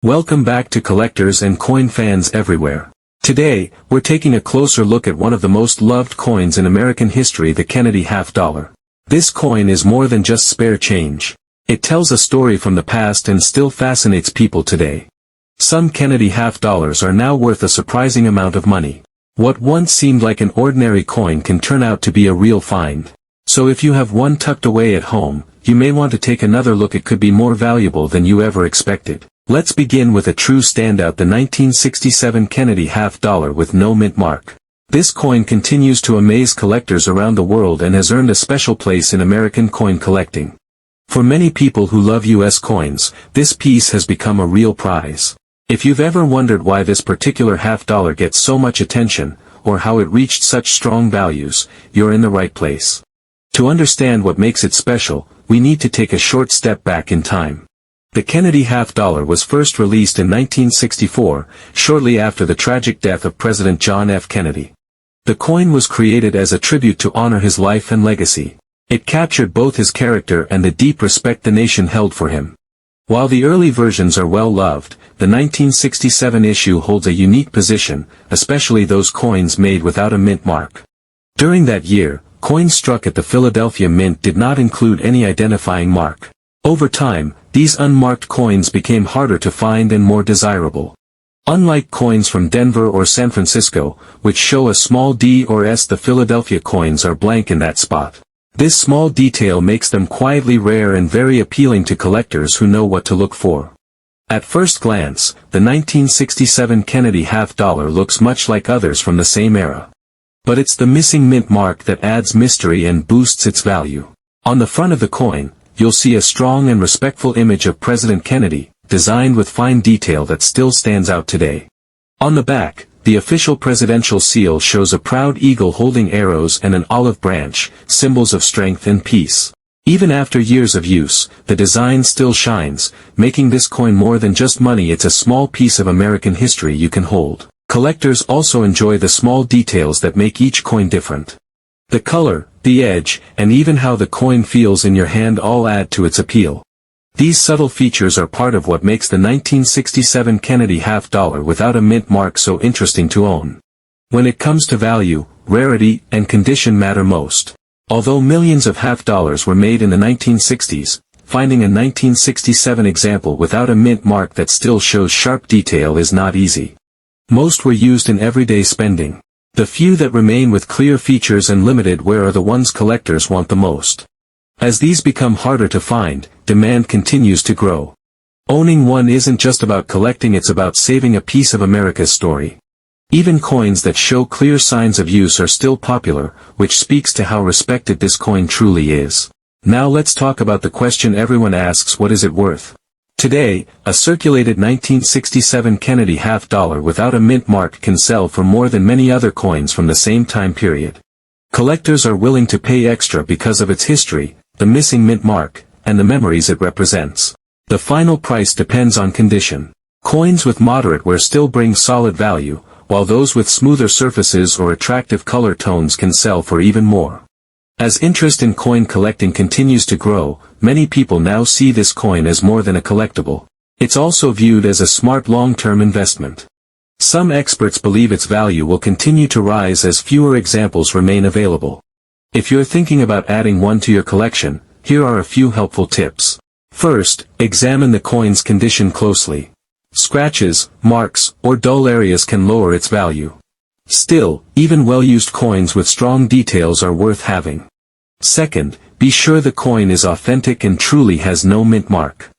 Welcome back to collectors and coin fans everywhere. Today, we're taking a closer look at one of the most loved coins in American history, the Kennedy half-dollar. This coin is more than just spare change. It tells a story from the past and still fascinates people today. Some Kennedy half-dollars are now worth a surprising amount of money. What once seemed like an ordinary coin can turn out to be a real find. So if you have one tucked away at home, you may want to take another look. It could be more valuable than you ever expected. Let's begin with a true standout, the 1967 Kennedy half-dollar with no mint mark. This coin continues to amaze collectors around the world and has earned a special place in American coin collecting. For many people who love US coins, this piece has become a real prize. If you've ever wondered why this particular half-dollar gets so much attention, or how it reached such strong values, you're in the right place. To understand what makes it special, we need to take a short step back in time. The Kennedy half-dollar was first released in 1964, shortly after the tragic death of President John F. Kennedy. The coin was created as a tribute to honor his life and legacy. It captured both his character and the deep respect the nation held for him. While the early versions are well loved, the 1967 issue holds a unique position, especially those coins made without a mint mark. During that year, coins struck at the Philadelphia Mint did not include any identifying mark. Over time, these unmarked coins became harder to find and more desirable. Unlike coins from Denver or San Francisco, which show a small D or S, the Philadelphia coins are blank in that spot. This small detail makes them quietly rare and very appealing to collectors who know what to look for. At first glance, the 1967 Kennedy half-dollar looks much like others from the same era. But it's the missing mint mark that adds mystery and boosts its value. On the front of the coin, you'll see a strong and respectful image of President Kennedy, designed with fine detail that still stands out today. On the back, the official presidential seal shows a proud eagle holding arrows and an olive branch, symbols of strength and peace. Even after years of use, the design still shines, making this coin more than just money. It's a small piece of American history you can hold. Collectors also enjoy the small details that make each coin different. The color, the edge, and even how the coin feels in your hand all add to its appeal. These subtle features are part of what makes the 1967 Kennedy half-dollar without a mint mark so interesting to own. When it comes to value, rarity and condition matter most. Although millions of half-dollars were made in the 1960s, finding a 1967 example without a mint mark that still shows sharp detail is not easy. Most were used in everyday spending. The few that remain with clear features and limited wear are the ones collectors want the most. As these become harder to find, demand continues to grow. Owning one isn't just about collecting, it's about saving a piece of America's story. Even coins that show clear signs of use are still popular, which speaks to how respected this coin truly is. Now let's talk about the question everyone asks: what is it worth? Today, a circulated 1967 Kennedy half-dollar without a mint mark can sell for more than many other coins from the same time period. Collectors are willing to pay extra because of its history, the missing mint mark, and the memories it represents. The final price depends on condition. Coins with moderate wear still bring solid value, while those with smoother surfaces or attractive color tones can sell for even more. As interest in coin collecting continues to grow, many people now see this coin as more than a collectible. It's also viewed as a smart long-term investment. Some experts believe its value will continue to rise as fewer examples remain available. If you're thinking about adding one to your collection, here are a few helpful tips. First, examine the coin's condition closely. Scratches, marks, or dull areas can lower its value. Still, even well-used coins with strong details are worth having. Second, be sure the coin is authentic and truly has no mint mark.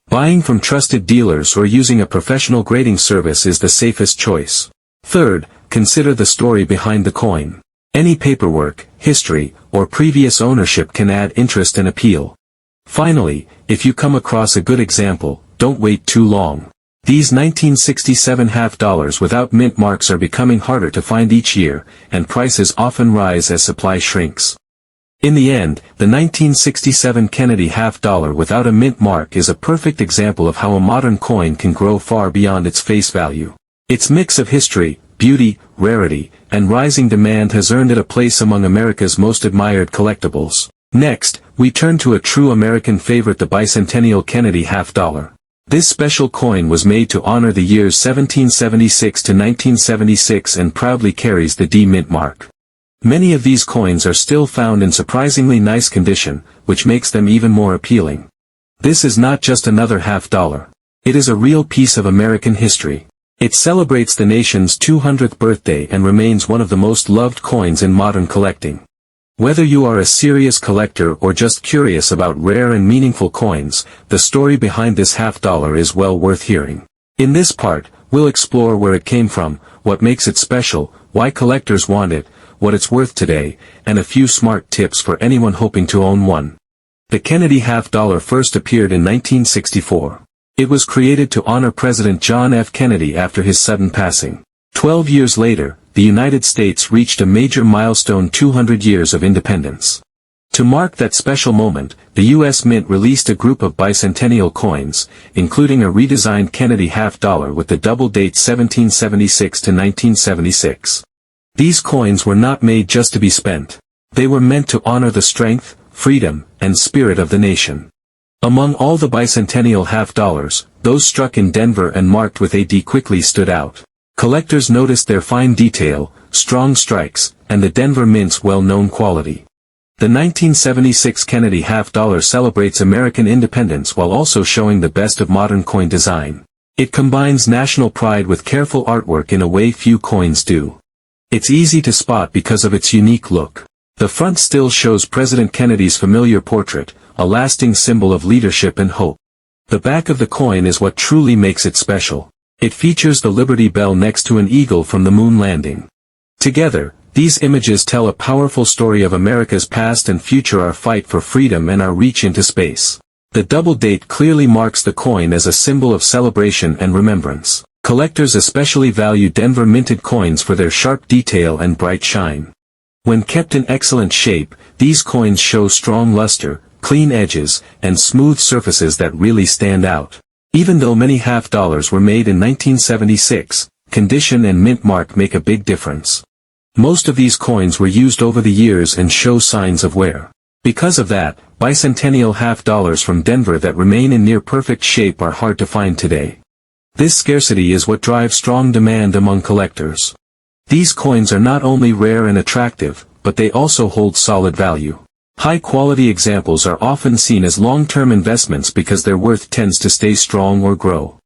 Buying from trusted dealers or using a professional grading service is the safest choice. Third, consider the story behind the coin. Any paperwork, history, or previous ownership can add interest and appeal. Finally, if you come across a good example, don't wait too long. These 1967 half-dollars without mint marks are becoming harder to find each year, and prices often rise as supply shrinks. In the end, the 1967 Kennedy half-dollar without a mint mark is a perfect example of how a modern coin can grow far beyond its face value. Its mix of history, beauty, rarity, and rising demand has earned it a place among America's most admired collectibles. Next, we turn to a true American favorite, the bicentennial Kennedy half-dollar. This special coin was made to honor the years 1776 to 1976 and proudly carries the D Mint mark. Many of these coins are still found in surprisingly nice condition, which makes them even more appealing. This is not just another $50. It is a real piece of American history. It celebrates the nation's 200th birthday and remains one of the most loved coins in modern collecting. Whether you are a serious collector or just curious about rare and meaningful coins, the story behind this $50 is well worth hearing. In this part, we'll explore where it came from, what makes it special, why collectors want it, what it's worth today, and a few smart tips for anyone hoping to own one. The Kennedy $50 first appeared in 1964. It was created to honor President John F. Kennedy after his sudden passing. 12 years later, the United States reached a major milestone: 200 years of independence. To mark that special moment, the U.S. Mint released a group of bicentennial coins, including a redesigned Kennedy $50 with the double date 1776 to 1976. These coins were not made just to be spent. They were meant to honor the strength, freedom, and spirit of the nation. Among all the bicentennial $50, those struck in Denver and marked with AD quickly stood out. Collectors noticed their fine detail, strong strikes, and the Denver Mint's well-known quality. The 1976 Kennedy $50 celebrates American independence while also showing the best of modern coin design. It combines national pride with careful artwork in a way few coins do. It's easy to spot because of its unique look. The front still shows President Kennedy's familiar portrait, a lasting symbol of leadership and hope. The back of the coin is what truly makes it special. It features the Liberty Bell next to an eagle from the moon landing. Together, these images tell a powerful story of America's past and future, our fight for freedom and our reach into space. The double date clearly marks the coin as a symbol of celebration and remembrance. Collectors especially value Denver minted coins for their sharp detail and bright shine. When kept in excellent shape, these coins show strong luster, clean edges, and smooth surfaces that really stand out. Even though many $50 were made in 1976, condition and mint mark make a big difference. Most of these coins were used over the years and show signs of wear. Because of that, bicentennial $50 from Denver that remain in near perfect shape are hard to find today. This scarcity is what drives strong demand among collectors. These coins are not only rare and attractive, but they also hold solid value. High-quality examples are often seen as long-term investments because their worth tends to stay strong or grow.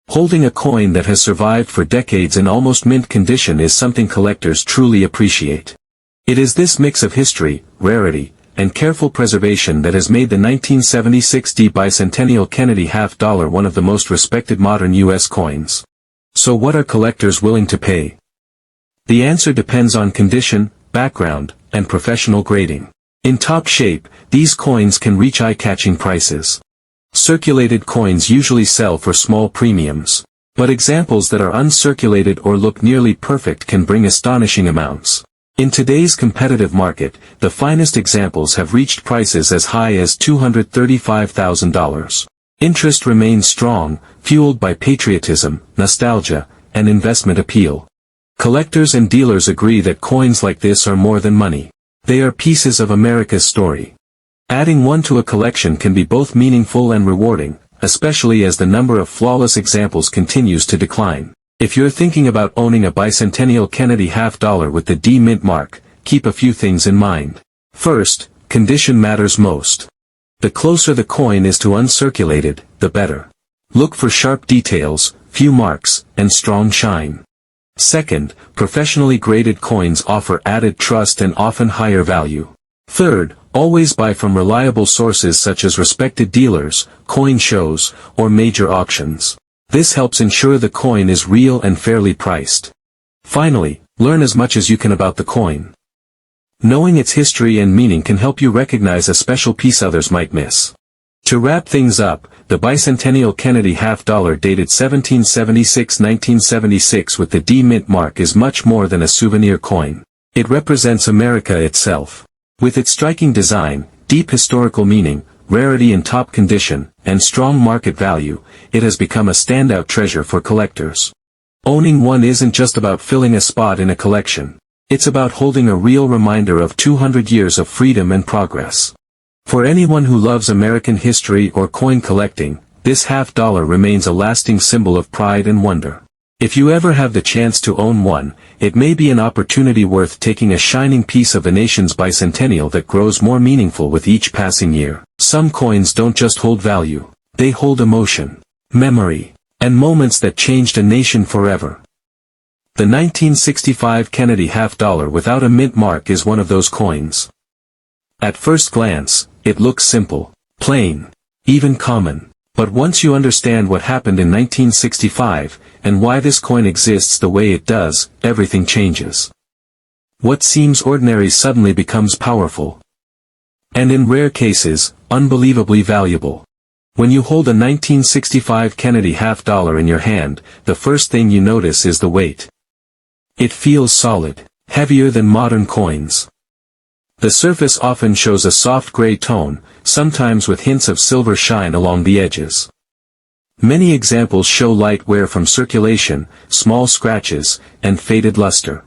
Holding a coin that has survived for decades in almost mint condition is something collectors truly appreciate. It is this mix of history, rarity, and careful preservation that has made the 1976 D bicentennial Kennedy $50 one of the most respected modern U.S. coins. So what are collectors willing to pay? The answer depends on condition, background, and professional grading. In top shape, these coins can reach eye-catching prices. Circulated coins usually sell for small premiums, but examples that are uncirculated or look nearly perfect can bring astonishing amounts. In today's competitive market, the finest examples have reached prices as high as $235,000. Interest remains strong, fueled by patriotism, nostalgia, and investment appeal. Collectors and dealers agree that coins like this are more than money. They are pieces of America's story. Adding one to a collection can be both meaningful and rewarding, especially as the number of flawless examples continues to decline. If you're thinking about owning a bicentennial Kennedy $50 with the D Mint mark, keep a few things in mind. First, condition matters most. The closer the coin is to uncirculated, the better. Look for sharp details, few marks, and strong shine. Second, professionally graded coins offer added trust and often higher value. Third, always buy from reliable sources such as respected dealers, coin shows, or major auctions. This helps ensure the coin is real and fairly priced. Finally, learn as much as you can about the coin. Knowing its history and meaning can help you recognize a special piece others might miss. To wrap things up, the bicentennial Kennedy $50 dated 1776-1976 with the D Mint mark is much more than a souvenir coin. It represents America itself. With its striking design, deep historical meaning, rarity in top condition, and strong market value, it has become a standout treasure for collectors. Owning one isn't just about filling a spot in a collection. It's about holding a real reminder of 200 years of freedom and progress. For anyone who loves American history or coin collecting, this half-dollar remains a lasting symbol of pride and wonder. If you ever have the chance to own one, it may be an opportunity worth taking, a shining piece of a nation's bicentennial that grows more meaningful with each passing year. Some coins don't just hold value, they hold emotion, memory, and moments that changed a nation forever. The 1965 Kennedy half-dollar without a mint mark is one of those coins. At first glance, it looks simple, plain, even common. But once you understand what happened in 1965, and why this coin exists the way it does, everything changes. What seems ordinary suddenly becomes powerful. And in rare cases, unbelievably valuable. When you hold a 1965 Kennedy half-dollar in your hand, the first thing you notice is the weight. It feels solid, heavier than modern coins. The surface often shows a soft gray tone, sometimes with hints of silver shine along the edges. Many examples show light wear from circulation, small scratches, and faded luster.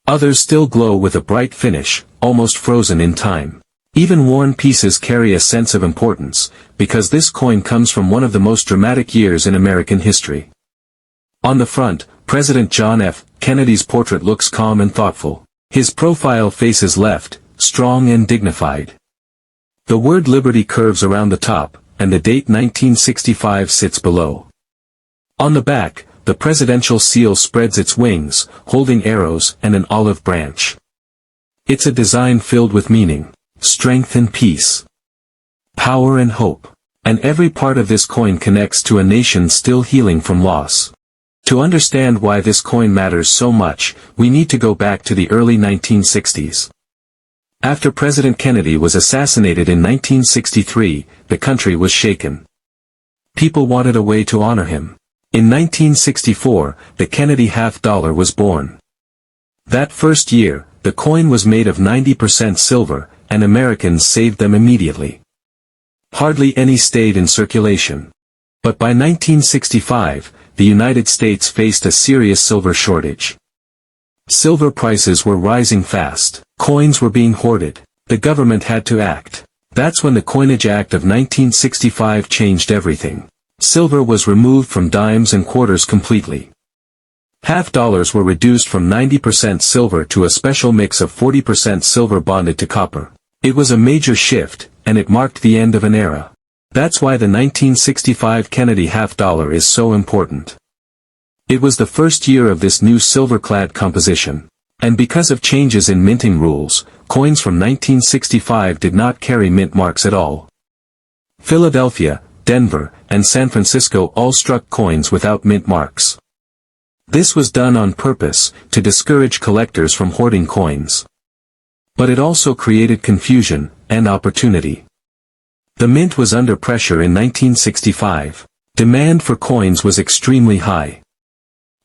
Others still glow with a bright finish, almost frozen in time. Even worn pieces carry a sense of importance, because this coin comes from one of the most dramatic years in American history. On the front, President John F. Kennedy's portrait looks calm and thoughtful. His profile faces left, strong and dignified. The word Liberty curves around the top, and the date 1965 sits below. On the back, the presidential seal spreads its wings, holding arrows and an olive branch. It's a design filled with meaning, strength and peace, power and hope. And every part of this coin connects to a nation still healing from loss. To understand why this coin matters so much, we need to go back to the early 1960s. After President Kennedy was assassinated in 1963, the country was shaken. People wanted a way to honor him. In 1964, the Kennedy half-dollar was born. That first year, the coin was made of 90% silver, and Americans saved them immediately. Hardly any stayed in circulation. But by 1965, the United States faced a serious silver shortage. Silver prices were rising fast, coins were being hoarded, the government had to act. That's when the Coinage Act of 1965 changed everything. Silver was removed from dimes and quarters completely. Half-dollars were reduced from 90% silver to a special mix of 40% silver bonded to copper. It was a major shift, and it marked the end of an era. That's why the 1965 Kennedy half-dollar is so important. It was the first year of this new silver-clad composition. And because of changes in minting rules, coins from 1965 did not carry mint marks at all. Philadelphia, Denver, and San Francisco all struck coins without mint marks. This was done on purpose, to discourage collectors from hoarding coins. But it also created confusion, and opportunity. The mint was under pressure in 1965. Demand for coins was extremely high.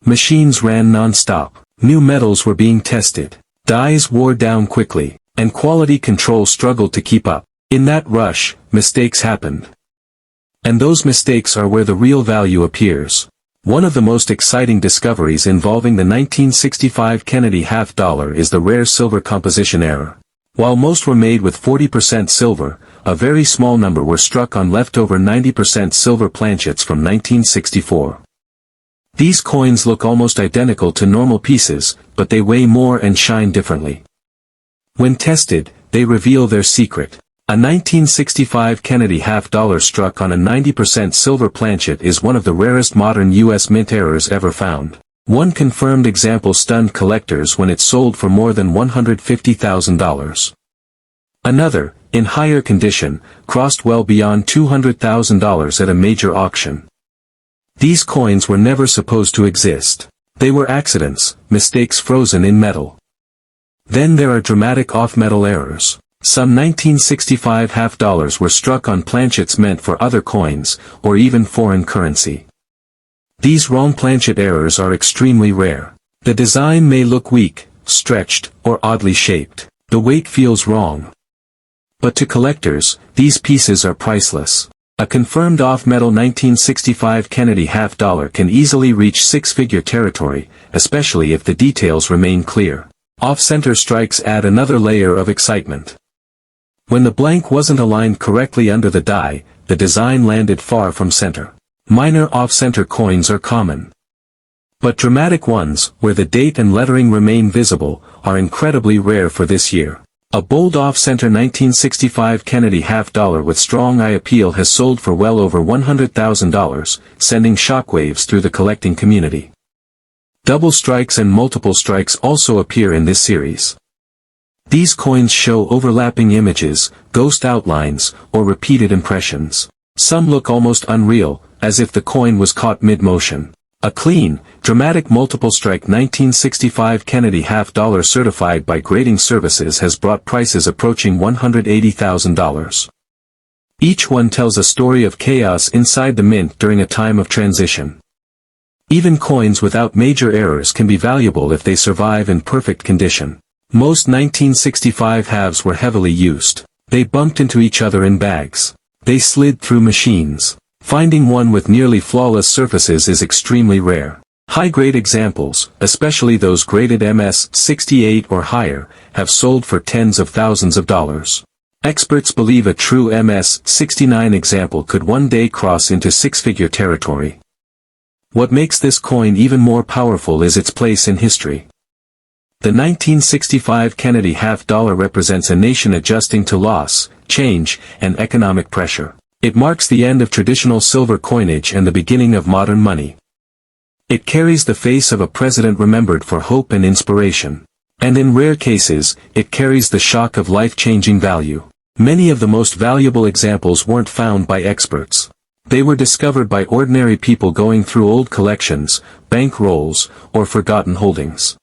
Machines ran non-stop. New metals were being tested. Dies wore down quickly, and quality control struggled to keep up. In that rush, mistakes happened. And those mistakes are where the real value appears. One of the most exciting discoveries involving the 1965 Kennedy half-dollar is the rare silver composition error. While most were made with 40% silver, a very small number were struck on leftover 90% silver planchets from 1964. These coins look almost identical to normal pieces, but they weigh more and shine differently. When tested, they reveal their secret. A 1965 Kennedy half-dollar struck on a 90% silver planchet is one of the rarest modern U.S. mint errors ever found. One confirmed example stunned collectors when it sold for more than $150,000. Another, in higher condition, crossed well beyond $200,000 at a major auction. These coins were never supposed to exist. They were accidents, mistakes frozen in metal. Then there are dramatic off-metal errors. Some 1965 half-dollars were struck on planchets meant for other coins, or even foreign currency. These wrong planchet errors are extremely rare. The design may look weak, stretched, or oddly shaped. The weight feels wrong. But to collectors, these pieces are priceless. A confirmed off-metal 1965 Kennedy half-dollar can easily reach six-figure territory, especially if the details remain clear. Off-center strikes add another layer of excitement. When the blank wasn't aligned correctly under the die, the design landed far from center. Minor off-center coins are common. But dramatic ones, where the date and lettering remain visible, are incredibly rare for this year. A bold off-center 1965 Kennedy half-dollar with strong eye appeal has sold for well over $100,000, sending shockwaves through the collecting community. Double strikes and multiple strikes also appear in this series. These coins show overlapping images, ghost outlines, or repeated impressions. Some look almost unreal, as if the coin was caught mid-motion. A clean, dramatic multiple strike 1965 Kennedy half-dollar certified by grading services has brought prices approaching $180,000. Each one tells a story of chaos inside the mint during a time of transition. Even coins without major errors can be valuable if they survive in perfect condition. Most 1965 halves were heavily used. They bumped into each other in bags. They slid through machines. Finding one with nearly flawless surfaces is extremely rare. High-grade examples, especially those graded MS 68 or higher, have sold for tens of thousands of dollars. Experts believe a true MS 69 example could one day cross into six-figure territory. What makes this coin even more powerful is its place in history. The 1965 Kennedy half-dollar represents a nation adjusting to loss, change, and economic pressure. It marks the end of traditional silver coinage and the beginning of modern money. It carries the face of a president remembered for hope and inspiration. And in rare cases, it carries the shock of life-changing value. Many of the most valuable examples weren't found by experts. They were discovered by ordinary people going through old collections, bank rolls, or forgotten holdings.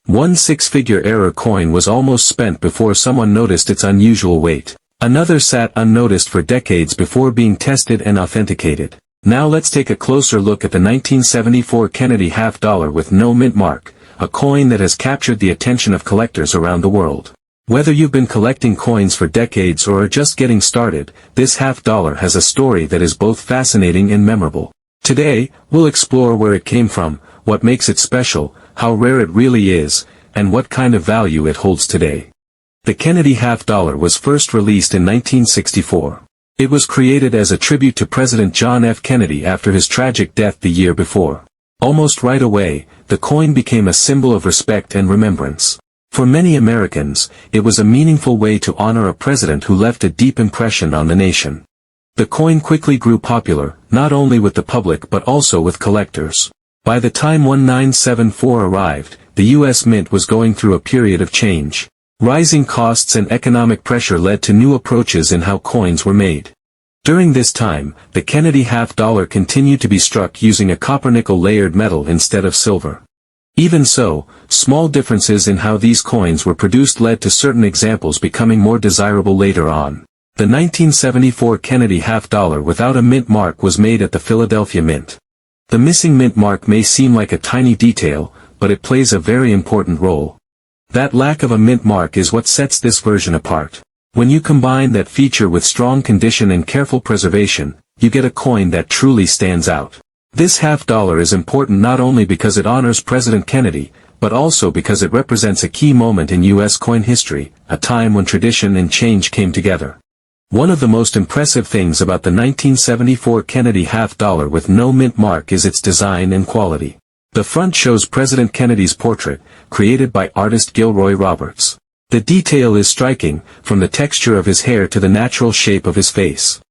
One six-figure error coin was almost spent before someone noticed its unusual weight. Another sat unnoticed for decades before being tested and authenticated. Now let's take a closer look at the 1974 Kennedy half-dollar with no mint mark, a coin that has captured the attention of collectors around the world. Whether you've been collecting coins for decades or are just getting started, this half-dollar has a story that is both fascinating and memorable. Today, we'll explore where it came from, what makes it special, how rare it really is, and what kind of value it holds today. The Kennedy half-dollar was first released in 1964. It was created as a tribute to President John F. Kennedy after his tragic death the year before. Almost right away, the coin became a symbol of respect and remembrance. For many Americans, it was a meaningful way to honor a president who left a deep impression on the nation. The coin quickly grew popular, not only with the public but also with collectors. By the time 1974 arrived, the U.S. Mint was going through a period of change. Rising costs and economic pressure led to new approaches in how coins were made. During this time, the Kennedy half-dollar continued to be struck using a copper-nickel layered metal instead of silver. Even so, small differences in how these coins were produced led to certain examples becoming more desirable later on. The 1974 Kennedy half-dollar without a mint mark was made at the Philadelphia Mint. The missing mint mark may seem like a tiny detail, but it plays a very important role. That lack of a mint mark is what sets this version apart. When you combine that feature with strong condition and careful preservation, you get a coin that truly stands out. This half-dollar is important not only because it honors President Kennedy, but also because it represents a key moment in U.S. coin history, a time when tradition and change came together. One of the most impressive things about the 1974 Kennedy half-dollar with no mint mark is its design and quality. The front shows President Kennedy's portrait, created by artist Gilroy Roberts. The detail is striking, from the texture of his hair to the natural shape of his face.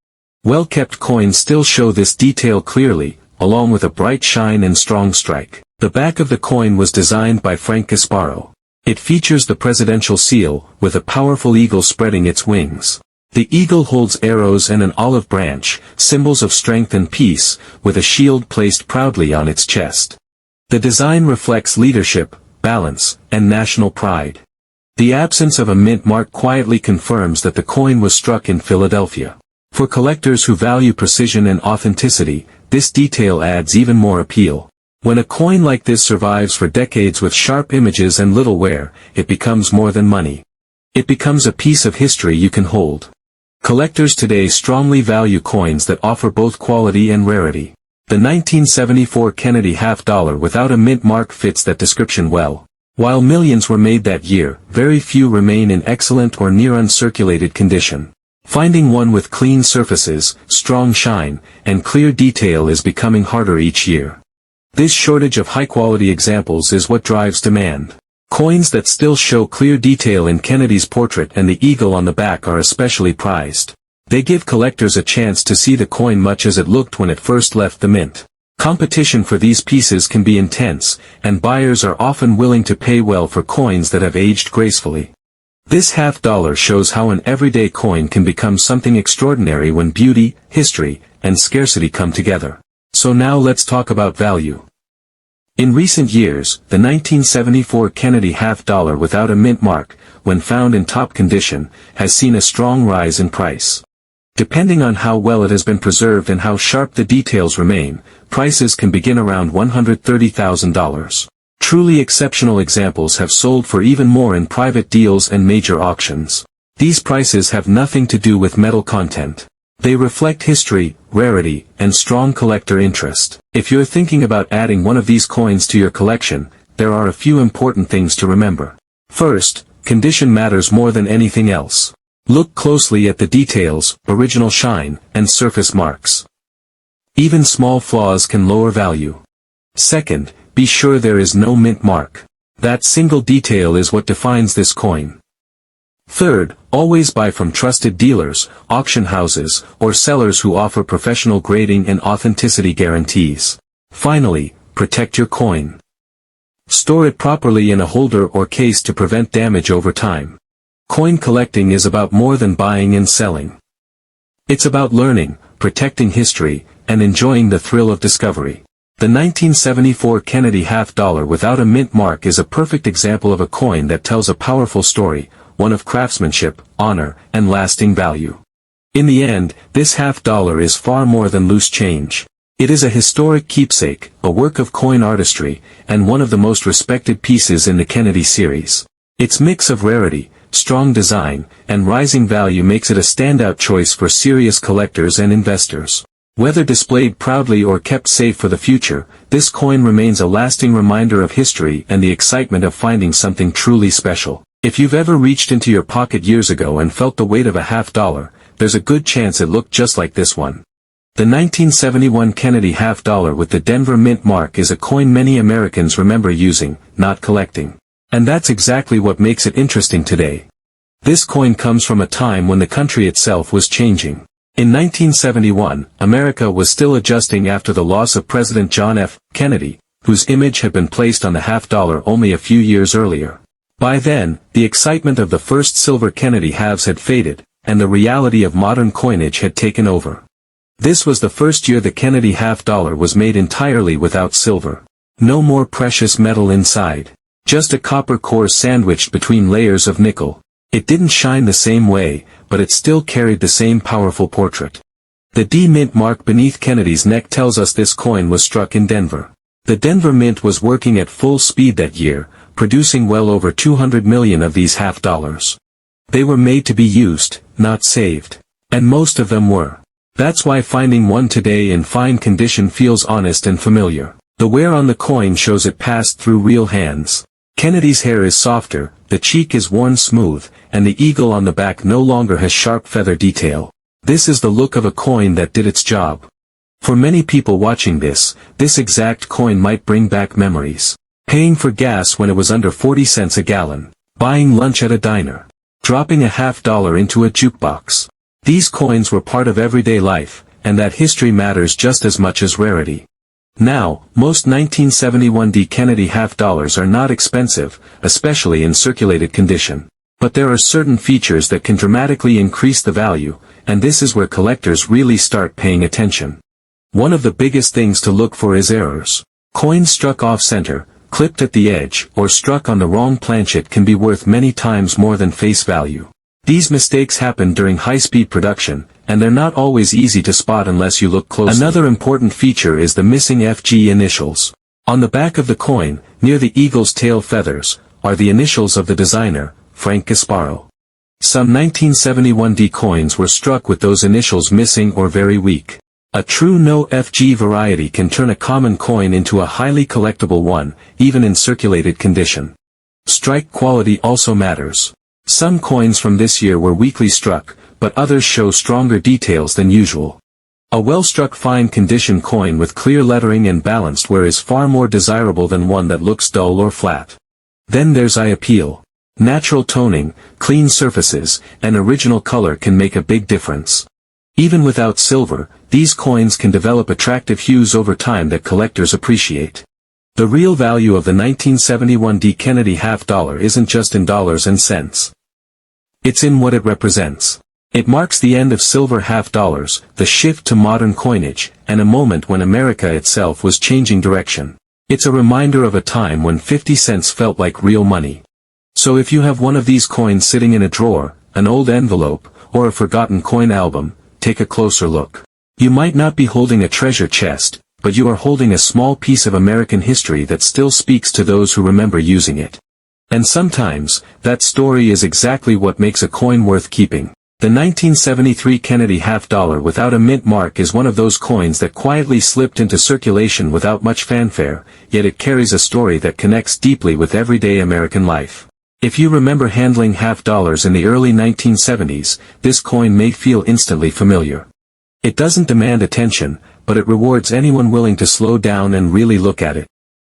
Well-kept coins still show this detail clearly, along with a bright shine and strong strike. The back of the coin was designed by Frank Gasparo. It features the presidential seal, with a powerful eagle spreading its wings. The eagle holds arrows and an olive branch, symbols of strength and peace, with a shield placed proudly on its chest. The design reflects leadership, balance, and national pride. The absence of a mint mark quietly confirms that the coin was struck in Philadelphia. For collectors who value precision and authenticity, this detail adds even more appeal. When a coin like this survives for decades with sharp images and little wear, it becomes more than money. It becomes a piece of history you can hold. Collectors today strongly value coins that offer both quality and rarity. The 1974 Kennedy half-dollar without a mint mark fits that description well. While millions were made that year, very few remain in excellent or near uncirculated condition. Finding one with clean surfaces, strong shine, and clear detail is becoming harder each year. This shortage of high-quality examples is what drives demand. Coins that still show clear detail in Kennedy's portrait and the eagle on the back are especially prized. They give collectors a chance to see the coin much as it looked when it first left the mint. Competition for these pieces can be intense, and buyers are often willing to pay well for coins that have aged gracefully. This $50 shows how an everyday coin can become something extraordinary when beauty, history, and scarcity come together. So now let's talk about value. In recent years, the 1974 Kennedy $50 without a mint mark, when found in top condition, has seen a strong rise in price. Depending on how well it has been preserved and how sharp the details remain, prices can begin around $130,000. Truly exceptional examples have sold for even more in private deals and major auctions. These prices have nothing to do with metal content. They reflect history, rarity, and strong collector interest. If you're thinking about adding one of these coins to your collection, there are a few important things to remember. First, condition matters more than anything else. Look closely at the details, original shine, and surface marks. Even small flaws can lower value. Second, be sure there is no mint mark. That single detail is what defines this coin. Third, always buy from trusted dealers, auction houses, or sellers who offer professional grading and authenticity guarantees. Finally, protect your coin. Store it properly in a holder or case to prevent damage over time. Coin collecting is about more than buying and selling. It's about learning, protecting history, and enjoying the thrill of discovery. The 1974 Kennedy $50 without a mint mark is a perfect example of a coin that tells a powerful story, one of craftsmanship, honor, and lasting value. In the end, this $50 is far more than loose change. It is a historic keepsake, a work of coin artistry, and one of the most respected pieces in the Kennedy series. Its mix of rarity, strong design, and rising value makes it a standout choice for serious collectors and investors. Whether displayed proudly or kept safe for the future, this coin remains a lasting reminder of history and the excitement of finding something truly special. If you've ever reached into your pocket years ago and felt the weight of a $50, there's a good chance it looked just like this one. The 1971 Kennedy $50 with the Denver Mint mark is a coin many Americans remember using, not collecting. And that's exactly what makes it interesting today. This coin comes from a time when the country itself was changing. In 1971, America was still adjusting after the loss of President John F. Kennedy, whose image had been placed on the $50 only a few years earlier. By then, the excitement of the first silver Kennedy halves had faded, and the reality of modern coinage had taken over. This was the first year the Kennedy $50 was made entirely without silver. No more precious metal inside. Just a copper core sandwiched between layers of nickel. It didn't shine the same way, but it still carried the same powerful portrait. The D Mint mark beneath Kennedy's neck tells us this coin was struck in Denver. The Denver Mint was working at full speed that year, producing well over 200 million of these $50. They were made to be used, not saved. And most of them were. That's why finding one today in fine condition feels honest and familiar. The wear on the coin shows it passed through real hands. Kennedy's hair is softer, the cheek is worn smooth, and the eagle on the back no longer has sharp feather detail. This is the look of a coin that did its job. For many people watching this exact coin might bring back memories. Paying for gas when it was under 40 cents a gallon. Buying lunch at a diner. Dropping a $50 into a jukebox. These coins were part of everyday life, and that history matters just as much as rarity. Now, most 1971 D Kennedy $50 are not expensive, especially in circulated condition. But there are certain features that can dramatically increase the value, and this is where collectors really start paying attention. One of the biggest things to look for is errors. Coins struck off-center, clipped at the edge, or struck on the wrong planchet can be worth many times more than face value. These mistakes happen during high-speed production, and they're not always easy to spot unless you look closely. Another important feature is the missing FG initials. On the back of the coin, near the eagle's tail feathers, are the initials of the designer, Frank Gasparo. Some 1971 D coins were struck with those initials missing or very weak. A true no FG variety can turn a common coin into a highly collectible one, even in circulated condition. Strike quality also matters. Some coins from this year were weakly struck, but others show stronger details than usual. A well-struck fine condition coin with clear lettering and balanced wear is far more desirable than one that looks dull or flat. Then there's eye appeal. Natural toning, clean surfaces, and original color can make a big difference. Even without silver, these coins can develop attractive hues over time that collectors appreciate. The real value of the 1971 D. Kennedy half-dollar isn't just in dollars and cents. It's in what it represents. It marks the end of silver half-dollars, the shift to modern coinage, and a moment when America itself was changing direction. It's a reminder of a time when 50 cents felt like real money. So if you have one of these coins sitting in a drawer, an old envelope, or a forgotten coin album, take a closer look. You might not be holding a treasure chest, but you are holding a small piece of American history that still speaks to those who remember using it. And sometimes, that story is exactly what makes a coin worth keeping. The 1973 Kennedy half-dollar without a mint mark is one of those coins that quietly slipped into circulation without much fanfare, yet it carries a story that connects deeply with everyday American life. If you remember handling half-dollars in the early 1970s, this coin may feel instantly familiar. It doesn't demand attention, but it rewards anyone willing to slow down and really look at it.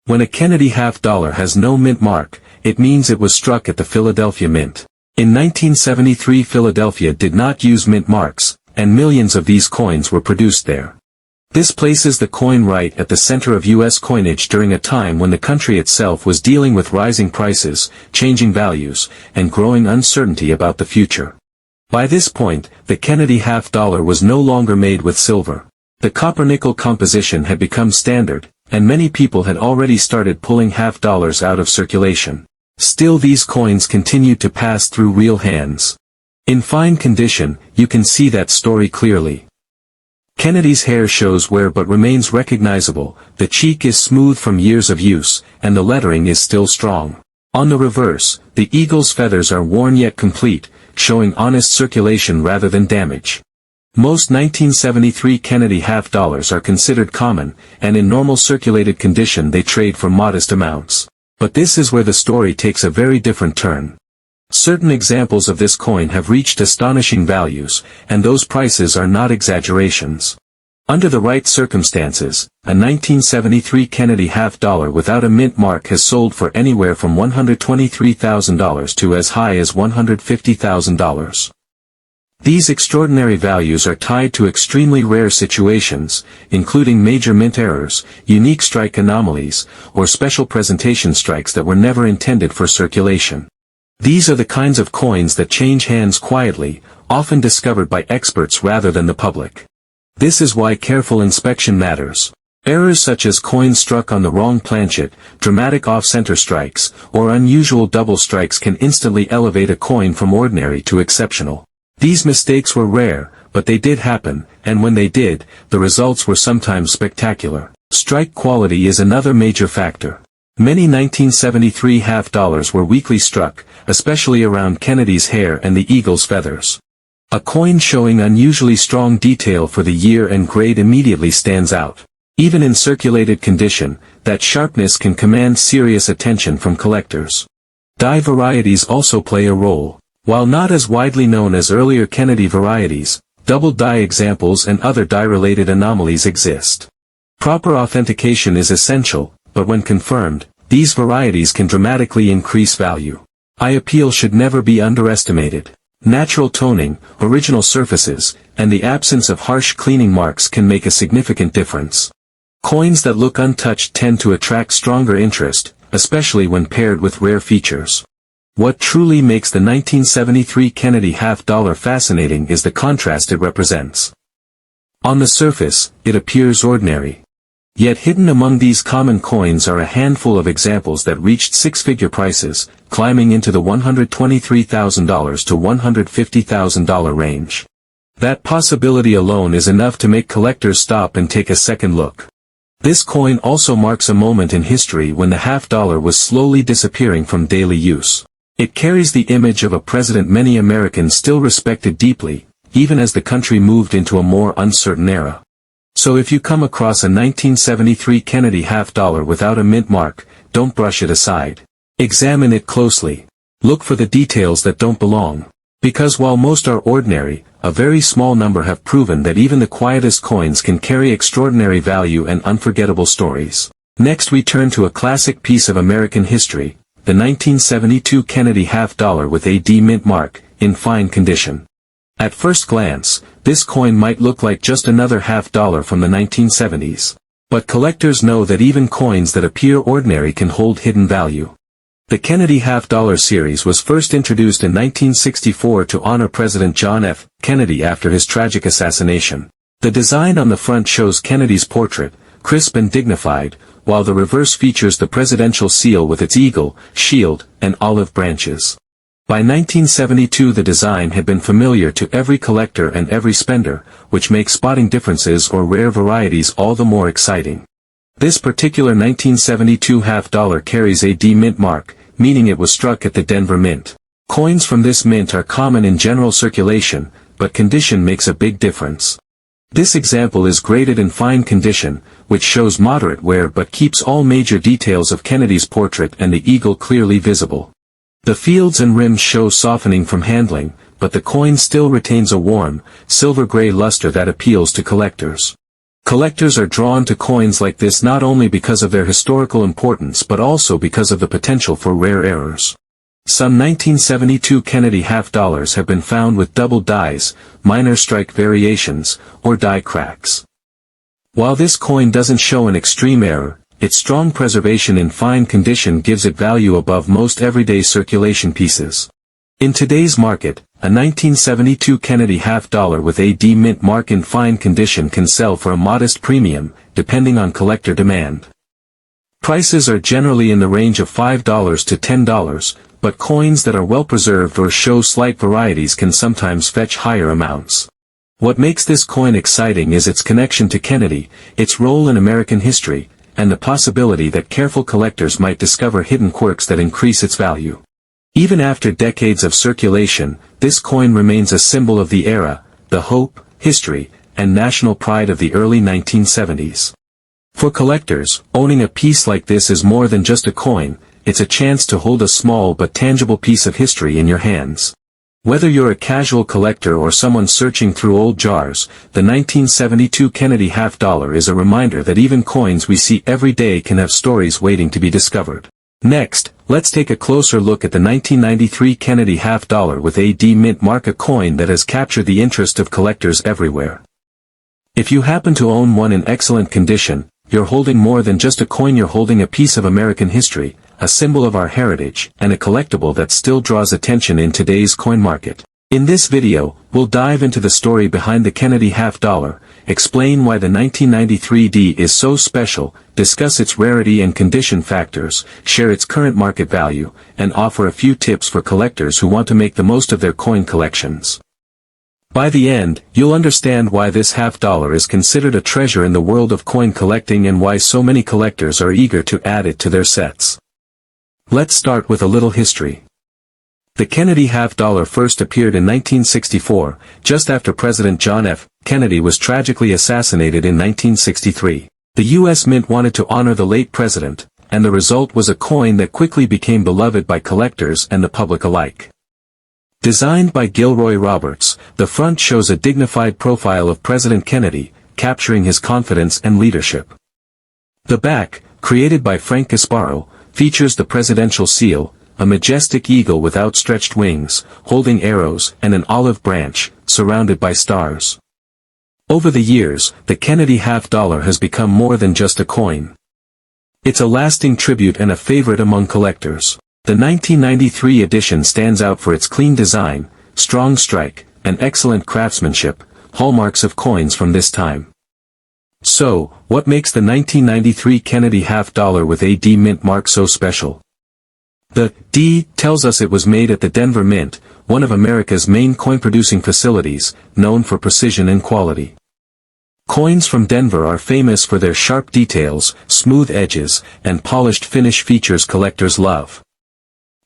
When a Kennedy half-dollar has no mint mark, it means it was struck at the Philadelphia Mint. In 1973 Philadelphia did not use mint marks, and millions of these coins were produced there. This places the coin right at the center of U.S. coinage during a time when the country itself was dealing with rising prices, changing values, and growing uncertainty about the future. By this point, the Kennedy half-dollar was no longer made with silver. The copper-nickel composition had become standard, and many people had already started pulling half-dollars out of circulation. Still, these coins continued to pass through real hands. In fine condition, you can see that story clearly. Kennedy's hair shows wear but remains recognizable, the cheek is smooth from years of use, and the lettering is still strong. On the reverse, the eagle's feathers are worn yet complete, showing honest circulation rather than damage. Most 1973 Kennedy half-dollars are considered common, and in normal circulated condition they trade for modest amounts. But this is where the story takes a very different turn. Certain examples of this coin have reached astonishing values, and those prices are not exaggerations. Under the right circumstances, a 1973 Kennedy half-dollar without a mint mark has sold for anywhere from $123,000 to as high as $150,000. These extraordinary values are tied to extremely rare situations, including major mint errors, unique strike anomalies, or special presentation strikes that were never intended for circulation. These are the kinds of coins that change hands quietly, often discovered by experts rather than the public. This is why careful inspection matters. Errors such as coins struck on the wrong planchet, dramatic off-center strikes, or unusual double strikes can instantly elevate a coin from ordinary to exceptional. These mistakes were rare, but they did happen, and when they did, the results were sometimes spectacular. Strike quality is another major factor. Many 1973 half-dollars were weakly struck, especially around Kennedy's hair and the eagle's feathers. A coin showing unusually strong detail for the year and grade immediately stands out. Even in circulated condition, that sharpness can command serious attention from collectors. Die varieties also play a role. While not as widely known as earlier Kennedy varieties, double die examples and other die-related anomalies exist. Proper authentication is essential, but when confirmed, these varieties can dramatically increase value. Eye appeal should never be underestimated. Natural toning, original surfaces, and the absence of harsh cleaning marks can make a significant difference. Coins that look untouched tend to attract stronger interest, especially when paired with rare features. What truly makes the 1973 Kennedy half-dollar fascinating is the contrast it represents. On the surface, it appears ordinary. Yet hidden among these common coins are a handful of examples that reached six-figure prices, climbing into the $123,000 to $150,000 range. That possibility alone is enough to make collectors stop and take a second look. This coin also marks a moment in history when the half-dollar was slowly disappearing from daily use. It carries the image of a president many Americans still respected deeply, even as the country moved into a more uncertain era. So if you come across a 1973 Kennedy half-dollar without a mint mark, don't brush it aside. Examine it closely. Look for the details that don't belong. Because while most are ordinary, a very small number have proven that even the quietest coins can carry extraordinary value and unforgettable stories. Next we turn to a classic piece of American history, the 1972 Kennedy half-dollar with a D mint mark, in fine condition. At first glance, this coin might look like just another half-dollar from the 1970s. But collectors know that even coins that appear ordinary can hold hidden value. The Kennedy half-dollar series was first introduced in 1964 to honor President John F. Kennedy after his tragic assassination. The design on the front shows Kennedy's portrait, crisp and dignified, while the reverse features the presidential seal with its eagle, shield, and olive branches. By 1972 the design had been familiar to every collector and every spender, which makes spotting differences or rare varieties all the more exciting. This particular 1972 half-dollar carries a D mint mark, meaning it was struck at the Denver Mint. Coins from this mint are common in general circulation, but condition makes a big difference. This example is graded in fine condition, which shows moderate wear but keeps all major details of Kennedy's portrait and the eagle clearly visible. The fields and rims show softening from handling, but the coin still retains a warm, silver-gray luster that appeals to collectors. Collectors are drawn to coins like this not only because of their historical importance but also because of the potential for rare errors. Some 1972 Kennedy half-dollars have been found with double dies, minor strike variations, or die cracks. While this coin doesn't show an extreme error, its strong preservation in fine condition gives it value above most everyday circulation pieces. In today's market, a 1972 Kennedy half-dollar with a D mint mark in fine condition can sell for a modest premium, depending on collector demand. Prices are generally in the range of $5 to $10, but coins that are well preserved or show slight varieties can sometimes fetch higher amounts. What makes this coin exciting is its connection to Kennedy, its role in American history, and the possibility that careful collectors might discover hidden quirks that increase its value. Even after decades of circulation, this coin remains a symbol of the era, the hope, history, and national pride of the early 1970s. For collectors, owning a piece like this is more than just a coin, it's a chance to hold a small but tangible piece of history in your hands. Whether you're a casual collector or someone searching through old jars, the 1972 Kennedy half-dollar is a reminder that even coins we see every day can have stories waiting to be discovered. Next, let's take a closer look at the 1993 Kennedy half-dollar with a D mint mark, a coin that has captured the interest of collectors everywhere. If you happen to own one in excellent condition, you're holding more than just a coin, you're holding a piece of American history, a symbol of our heritage, and a collectible that still draws attention in today's coin market. In this video, we'll dive into the story behind the Kennedy half-dollar, explain why the 1993 D is so special, discuss its rarity and condition factors, share its current market value, and offer a few tips for collectors who want to make the most of their coin collections. By the end, you'll understand why this half-dollar is considered a treasure in the world of coin collecting and why so many collectors are eager to add it to their sets. Let's start with a little history. The Kennedy half-dollar first appeared in 1964, just after President John F. Kennedy was tragically assassinated in 1963. The U.S. Mint wanted to honor the late president, and the result was a coin that quickly became beloved by collectors and the public alike. Designed by Gilroy Roberts, the front shows a dignified profile of President Kennedy, capturing his confidence and leadership. The back, created by Frank Gasparo, features the presidential seal, a majestic eagle with outstretched wings, holding arrows and an olive branch, surrounded by stars. Over the years, the Kennedy half-dollar has become more than just a coin. It's a lasting tribute and a favorite among collectors. The 1993 edition stands out for its clean design, strong strike, and excellent craftsmanship, hallmarks of coins from this time. So, what makes the 1993 Kennedy half-dollar with a D mint mark so special? The D tells us it was made at the Denver Mint, one of America's main coin-producing facilities, known for precision and quality. Coins from Denver are famous for their sharp details, smooth edges, and polished finish features collectors love.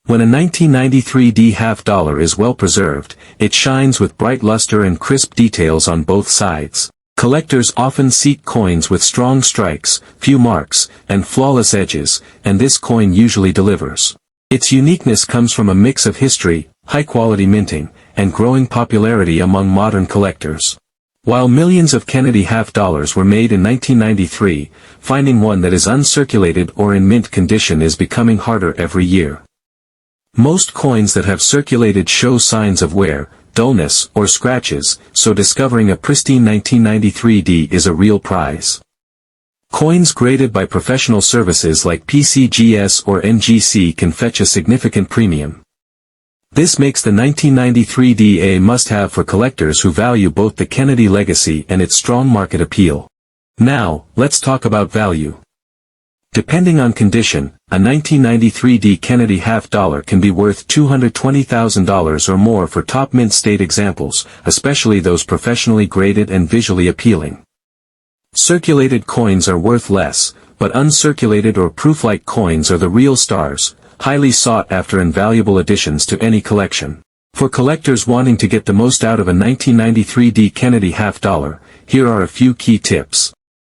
When a 1993 D half-dollar is well preserved, it shines with bright luster and crisp details on both sides. Collectors often seek coins with strong strikes, few marks, and flawless edges, and this coin usually delivers. Its uniqueness comes from a mix of history, high-quality minting, and growing popularity among modern collectors. While millions of Kennedy half dollars were made in 1993, finding one that is uncirculated or in mint condition is becoming harder every year. Most coins that have circulated show signs of wear, dullness, or scratches, so discovering a pristine 1993D is a real prize. Coins graded by professional services like PCGS or NGC can fetch a significant premium. This makes the 1993D a must-have for collectors who value both the Kennedy legacy and its strong market appeal. Now, let's talk about value. Depending on condition, a 1993D Kennedy half dollar can be worth $220,000 or more for top mint state examples, especially those professionally graded and visually appealing. Circulated coins are worth less, but uncirculated or proof-like coins are the real stars, highly sought after and valuable additions to any collection. For collectors wanting to get the most out of a 1993D Kennedy half dollar, here are a few key tips.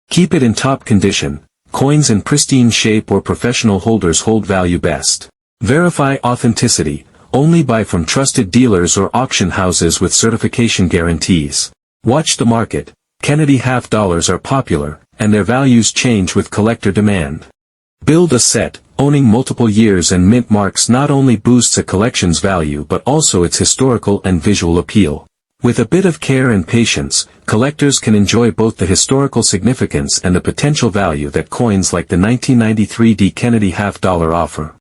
Keep it in top condition. Coins in pristine shape or professional holders hold value best. Verify authenticity. Only buy from trusted dealers or auction houses with certification guarantees. Watch the market. Kennedy half dollars are popular, and their values change with collector demand. Build a set. Owning multiple years and mint marks not only boosts a collection's value but also its historical and visual appeal. With a bit of care and patience, collectors can enjoy both the historical significance and the potential value that coins like the 1993D Kennedy half dollar offer.